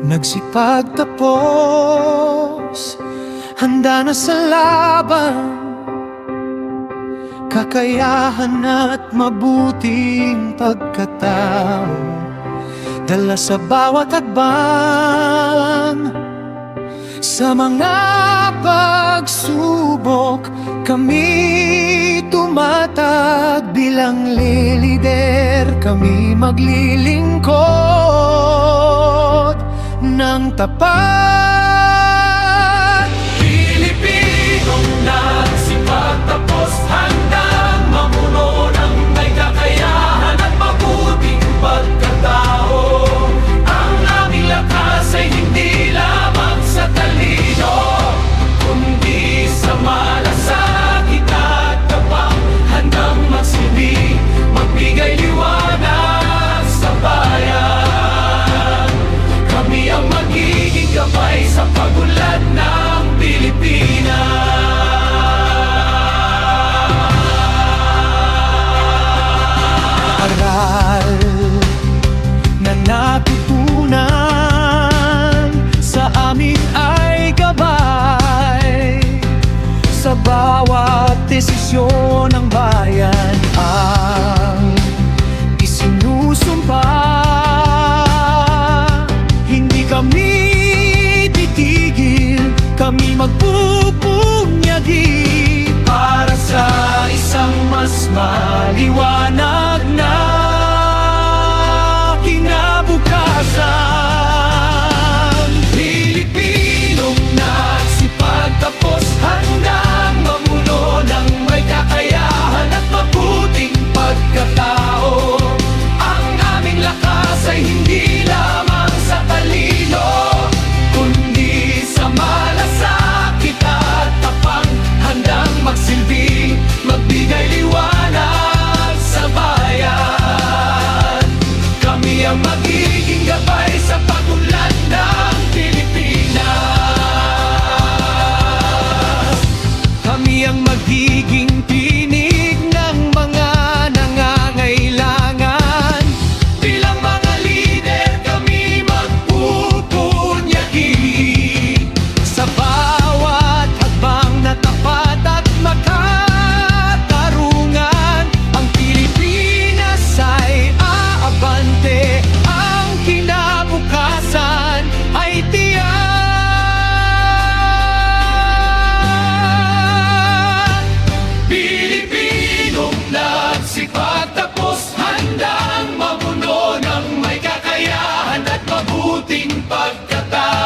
Nagsipag tapos, handa na sa laban, kakayahan at mabuting pagkatao, dala sa bawat hakbang. Sa mga pagsubok, kami tumatag bilang lider. Kami maglilingkod ng tapat. Pilipinong nagsipag tapos, handang mamuno ng may kakayahan at mabuting pagkatao. Ang aming lakas ay hindi lamang sa talino, kundi sa malasakit at tapang, handang magsilbi, magbigay liwanag sa bayan. Kami ang magiging gabay sa pag-unlad ng Pilipinas. Aral na natutunan sa amin ay gabay sa bawat desisyon ng bayan. Ang isinusumpa, hindi kami titigil, kami magpupunyagi para sa isang mas maliwanag na kinabukasan. Pilipinong nagsipag tapos, handang mamuno ng may kakayahan at mabuting pagkatao. Ang aming lakas ay hindi lamang sa talino, kundi sa malasakit at tapang, handang magsilbi, magbigay liwanag sa bayan. Kami ang magiging gabay sa pag-unlad ng Pilipinas. Kami ang magiging tinig ng mga nangangailangan. Bilang mga lider, kami magpupunyagi sa bawat hakbang na tapat at makatarungan. Ang Pilipinas ay aabante, ang kinabukasan ay tiyak. Pilipinong nagsipag tapos, handang mamuno ng may kakayahan at mabuting pagkatao.